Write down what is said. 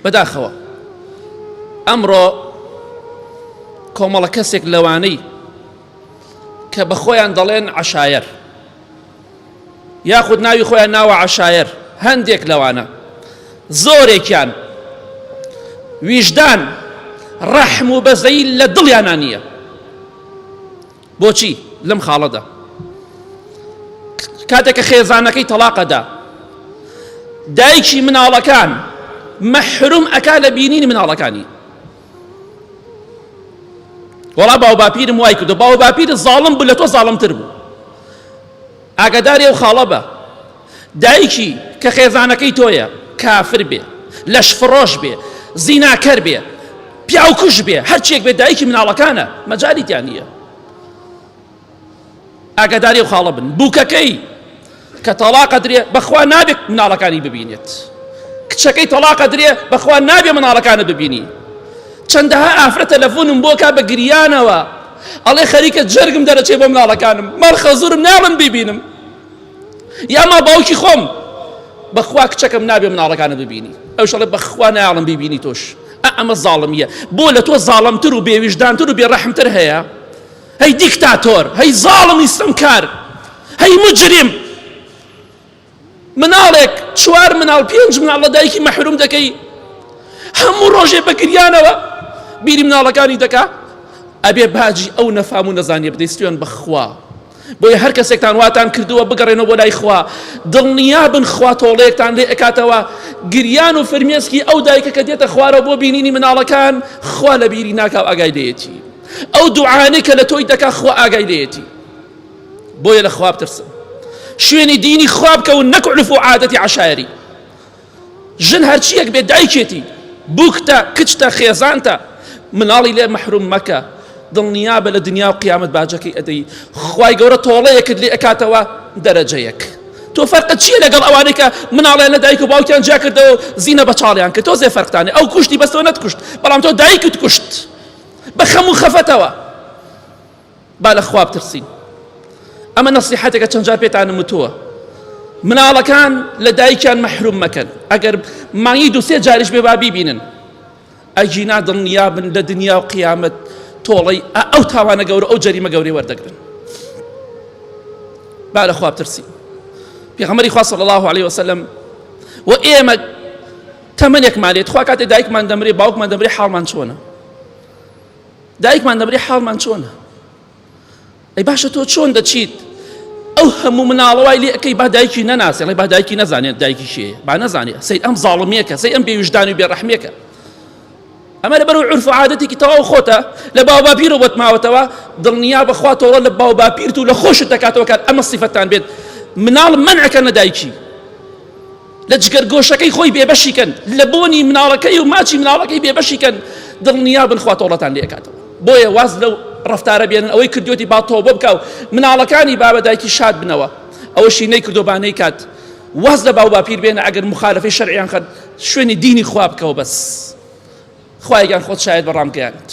بەداخەوە ئەمڕۆ کۆمەڵە کەسێک لەوانەی کە بە خۆیان دەڵێن عەشایر یاخود ناوی خۆیان ناوە عەشایر، هەندێک لەوانە زۆرێکیان ویژدان ڕەحم و بەزەی لە دڵیانە نییە. بۆچی؟ لەم خاڵەدا کاتێک کە خێزانەکەی تەلاقەدا دایکی مناڵەکان مەحروم ئەکا لە بینینی مناڵەکانی. وەڵا باو باپیرم وای کردو، باو باپیرت زاڵم بوو لە تۆ زاڵمتر بوو. ئاگاداری ئەو خاڵە بە دایکی کە خێزانەکەی تۆیە کافر بێ، لەشفڕۆش بێ، زیناکەر بێ، پیاوکوش بێ، هەرچێک بێ دایکی مناڵەکانە، مەجالیتیان نییە. ئاگاداری ئەو خاڵە بن. بووکەکەی کە تەلاقە درێ بەخوا نابێت مناڵەکانی ببینێت، کچەکەی تەلاقە درێ بەخوا نابێ مناڵەکانە ببینی. چەندەها ئافرە تەلەفۆنم بۆ کا بە گریانەوە ئەڵێ خەریکە جەرگم دەرەچێ بۆ مناڵەکانم، مەرخە زورم ناڵم ببینم، یا ما باوکی خۆم بەخوا کچەکەم نابێ مناڵەکانە ببینی. ئەوش ئەڵێ بەخوا ناڵم ببینی تۆش. ئەمە زاڵمیە. بۆ لە تۆ زاڵمتر و بێویژدانتر و بێڕەحمتر هەیە؟ هەی دیکتاتۆر، هەی زاڵم ئیستەمکار، هەی مجرم، مناڵێک چوار مناڵ پێنج مناڵ لە دایکی مەحروم دەکەی، هەموو ڕۆژێ بە گریانەوە بیری مناڵەکانی دەکا. ئەبێ باجی ئەو نەفام و نەزانیە بدەیستیان بەخوا. بۆیە هەر کەسێکتان واتان کردووە بگەڕێنەوە بۆ لای خوا، دڵنیا بن خوا تۆڵەیەکتان لێ ئەکاتەوە. گریان و فرمێسکی ئەو دایکە کە دێتە خوارەوە بۆ بینینی مناڵەکان خوا لە بیری ناکاو ئاگای لێیەتی. ئەو دوعانەی کە لە تۆی دەکا خوا ئاگای لێیەتی. بۆیە لە خوا بترسن، شوێنی دینی خوا بکەون، نەک عورف و عادەتی عەشایری. ژن هەرچیەک بێ دایکێتی، بووکتە، کچتە، خێزانتە، مناڵی لێ مەحروم مەکە. دڵنیا بە لە دنیا و قیامەت باجەکەی ئەدەی. خوای گەورە تۆڵەیەکت لێ ئەکاتەوە دەرەجەیەک. تۆ فەرقت چییە لەگەڵ ئەوانەی کە مناڵیان لە دایک و باوکیان جا کردەوە زینە بە چاڵیان کرد؟ تۆ زێ فەرقتانێ. ئەو کوشتی بەستەوە نەتکوشت، بەڵام تۆ دایکت کوشت بە خەم و خەفەتەوە. با لە خوا بترسین. ئەمە نەسیحەتێکە چەند جار پێتانم وتووە، مناڵەکان لە دایکیان مەحروم مەکەن. ئەگەر مانگی دوو سێ جاریش بێ با بیبینن، ئەجینا دڵنیا بن لە دنیا و قیامەت تۆڵەی ئەو تاوانە گەورە ئەو جەریمە گەورەی وەردەگرن. با لە خوا بترسین. پێغەمبەری خوا صلی الله علیه وسلم و ئێمە تەمەنێکمان لێت، خوا کاتێ دایکمان دەمرێ باوکمان دەمرێ حاڵمان چۆنە؟ دایکمان دەمرێ حاڵمان چۆنە؟ ئەی باشە تۆ چۆن دەچیت ئەو هەموو مناڵەوای لێ ئەەکەی با دایکی نەناسێ، ئەڵێ با دایکی نەزانێت دایکی شێیە، با نەزانێ، سەی ئەم زاڵمیەکە، سەی ئەم بێویژدان و بێڕەحمێکە. ئەمە لەبەر عورف و عادەتێکی تەواو خۆتە لە باو باپیرەوە بۆت ماوەتەوە. دڵنیا بەخوا تۆڵە لە باو باپیرت و لە خۆشت دەکاتەوە کات ئەمە سیفەتان بێت. مناڵ منعکە لە دایکی، لە جگەرگۆشەکەی خۆی بێبەشی کەن، لە بۆنی مناڵەکەی و ماچی مناڵەکەی بێبەشی کەن. دڵنیا بن خوا تۆڵەتان لێ ئەکاتەوە. بۆیە واز لەو ڕەفتارە بێنن، ئەوەی کردوێتی با تۆبە بکە و مناڵەکانی با بە دایکی شاد بنەوە. ئەوەشی نەیکردو بانەی کات واز لە باو باپیر بێنە، ئەگەر مخالفەی شەرعیان خەن شوێنی دینی خوا بکەوە بەس. خوایگان خۆت شاید بەڕامگەیانت.